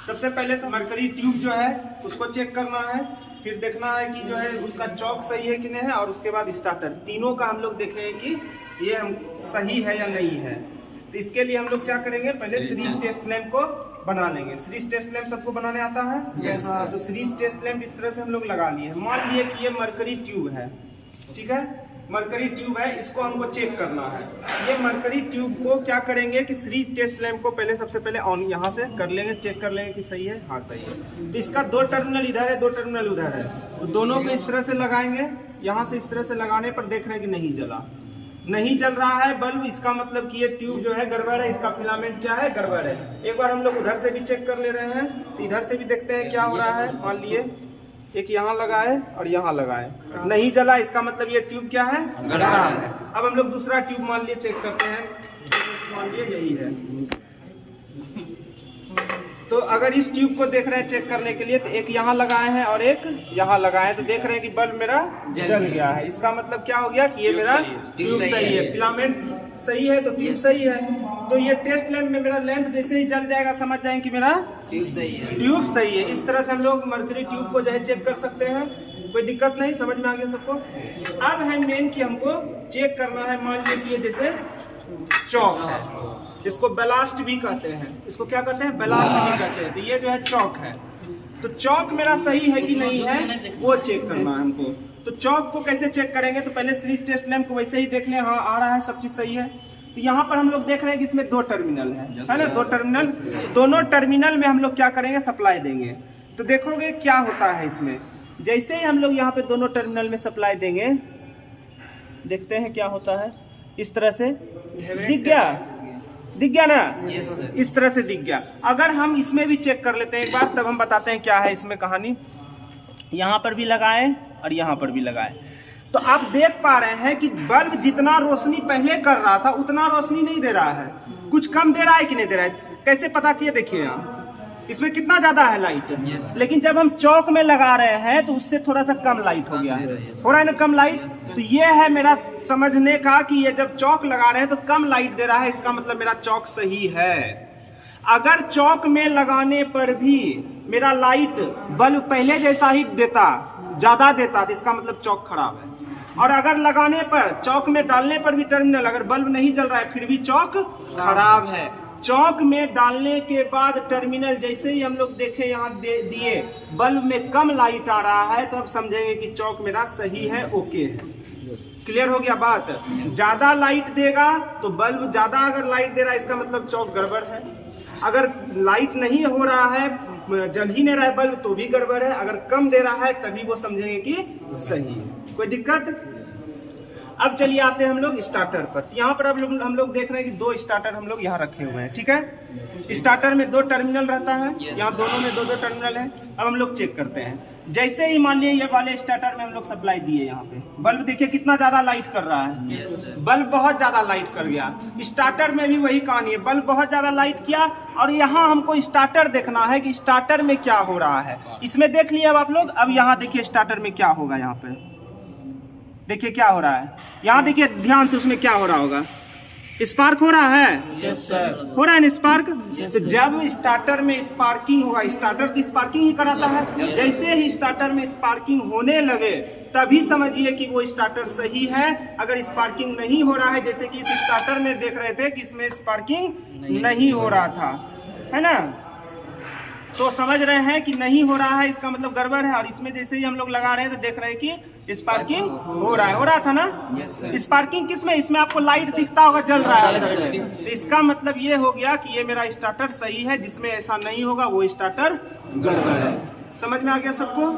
सबसे पहले तो मरकरी ट्यूब जो है उसको चेक करना है, फिर देखना है कि जो है उसका चौक सही है कि नहीं है, और उसके बाद स्टार्टर, तीनों का हम लोग देखेंगे कि ये हम सही है या नहीं है। तो इसके लिए हम लोग क्या करेंगे, पहले सीरीज टेस्ट लैंप को बना लेंगे। सीरीज टेस्ट लैंप सबको बनाने आता है? हाँ, तो सीरीज टेस्ट लैंप इस तरह से हम लोग लगा लिए। मान लिए कि ये मरकरी ट्यूब है, ठीक है, मरकरी ट्यूब है, इसको हमको चेक करना है। ये मरकरी ट्यूब को क्या करेंगे कि सीरीज टेस्ट लैंप को पहले सबसे पहले ऑन यहाँ से कर लेंगे, चेक कर लेंगे कि सही है, हाँ सही है। तो इसका 2 टर्मिनल इधर है, 2 टर्मिनल उधर है, तो दोनों को इस तरह से लगाएंगे। यहाँ से इस तरह से लगाने पर देख रहे हैं कि नहीं जला, नहीं जल रहा है बल्ब, इसका मतलब कि ये ट्यूब जो है गड़बड़ है, इसका फिलामेंट क्या है, गड़बड़ है। एक बार हम लोग उधर से भी चेक कर ले रहे हैं, तो इधर से भी देखते हैं क्या हो रहा है। मान लिए एक यहाँ लगाए और यहाँ लगाए, नहीं जला, इसका मतलब ये ट्यूब क्या है, खराब है। अब हम लोग दूसरा ट्यूब मान लिए चेक करते हैं, मान लिए यही है। तो अगर इस ट्यूब को देख रहे हैं चेक करने के लिए, तो एक यहाँ लगाए हैं और एक यहाँ लगाए हैं, तो देख रहे हैं कि बल्ब मेरा जल गया है। इसका मतलब क्या हो गया कि ये मेरा ट्यूब सही है, फिलामेंट सही है, तो ट्यूब सही है। तो ये टेस्ट लैंप में मेरा लैंप जैसे ही जल जाएगा समझ जाएंगे कि मेरा ट्यूब सही है, ट्यूब सही है। इस तरह से हम लोग मरकरी ट्यूब को जो है चेक कर सकते हैं, कोई दिक्कत नहीं, समझ में आ गया सबको। अब है मेन कि हमको चेक करना है, मान लीजिए जैसे चौक है, जिसको बेलास्ट भी कहते हैं, इसको क्या कहते हैं, बेलास्ट भी कहते हैं। तो ये जो है चौक है, तो चौक मेरा सही है कि नहीं है वो चेक करना है हमको। तो चौक को कैसे चेक करेंगे, तो पहले सीरीज टेस्ट लैंप को वैसे ही देख लें, हाँ आ रहा है, सब चीज सही है। तो यहाँ पर हम लोग देख रहे हैं कि इसमें 2 टर्मिनल है ना, 2 टर्मिनल, दोनों टर्मिनल में हम लोग क्या करेंगे, सप्लाई देंगे। तो देखोगे क्या होता है इसमें, जैसे ही हम लोग यहाँ पे दोनों टर्मिनल में सप्लाई देंगे, देखते हैं क्या होता है। इस तरह से दिख गया, दिख गया ना, इस तरह से दिख गया। अगर हम इसमें भी चेक कर लेते हैं एक बार, तब हम बताते हैं क्या है इसमें कहानी। यहाँ पर भी लगाए और यहाँ पर भी लगाए, तो आप देख पा रहे हैं कि बल्ब जितना रोशनी पहले कर रहा था उतना रोशनी नहीं दे रहा है, कुछ कम दे रहा है कि नहीं दे रहा है। कैसे पता किए, देखिए यहाँ इसमें कितना ज्यादा है लाइट, लेकिन जब हम चौक में लगा रहे हैं तो उससे थोड़ा सा कम लाइट हो गया है, हो रहा है ना कम लाइट। तो ये है मेरा समझने का कि ये जब चौक लगा रहे हैं तो कम लाइट दे रहा है, इसका मतलब मेरा चौक सही है। अगर चौक में लगाने पर भी मेरा लाइट बल्ब पहले जैसा ही देता, ज्यादा देता, तो इसका मतलब चौक खराब है। और अगर लगाने पर, चौक में डालने पर भी टर्मिनल अगर बल्ब नहीं जल रहा है फिर भी चौक खराब है। चौक में डालने के बाद टर्मिनल जैसे ही हम लोग देखे यहाँ दिए, बल्ब में कम लाइट आ रहा है, तो अब समझेंगे कि चौक मेरा सही है, ओके है। क्लियर हो गया बात। ज्यादा लाइट देगा तो बल्ब ज्यादा अगर लाइट दे रहा है इसका मतलब चौक गड़बड़ है। अगर लाइट नहीं हो रहा है, जल ही नहीं रहा है बल्ब, तो भी गड़बड़ है। अगर कम दे रहा है तभी वो समझेंगे कि सही है। कोई दिक्कत। अब चलिए आते हैं हम लोग स्टार्टर पर। यहाँ पर अब हम लोग देख रहे हैं कि 2 स्टार्टर हम लोग यहाँ रखे हुए हैं, ठीक है। स्टार्टर में 2 टर्मिनल रहता है, यहाँ दोनों में 2-2 टर्मिनल है। अब हम लोग चेक करते हैं, जैसे ही मान लिए ये वाले स्टार्टर में हम लोग सप्लाई दिए, यहाँ पे बल्ब देखिए कितना ज्यादा लाइट कर रहा है, बल्ब बहुत ज्यादा लाइट कर गया। स्टार्टर में भी वही कहानी है, बल्ब बहुत ज्यादा लाइट किया। और यहाँ हमको स्टार्टर देखना है कि स्टार्टर में क्या हो रहा है। इसमें देख लिए अब आप लोग। अब यहाँ देखिए स्टार्टर में क्या होगा, यहाँ पे देखिए क्या हो रहा है, यहाँ देखिए ध्यान से, उसमें क्या हो रहा होगा, स्पार्क हो रहा है, यस सर, हो रहा है ना स्पार्क। तो जब स्टार्टर में स्पार्किंग होगा, स्टार्टर की स्पार्किंग ही कराता है, जैसे ही स्टार्टर में स्पार्किंग होने लगे तभी समझिए कि वो स्टार्टर सही है। अगर स्पार्किंग नहीं हो रहा है, जैसे कि इस स्टार्टर में देख रहे थे कि इसमें स्पार्किंग नहीं हो रहा था, है ना, तो समझ रहे हैं कि नहीं हो रहा है, इसका मतलब गड़बड़ है। और इसमें जैसे ही हम लोग लगा रहे हैं तो देख रहे हैं कि स्पार्किंग हो रहा है, हो रहा था ना। स्पार्किंग किसमें, इसमें आपको लाइट दिखता होगा जल रहा है, तो इसका मतलब ये हो गया कि ये मेरा स्टार्टर सही है। जिसमें ऐसा नहीं होगा वो स्टार्टर गड़बड़ है। समझ में आ गया सबको।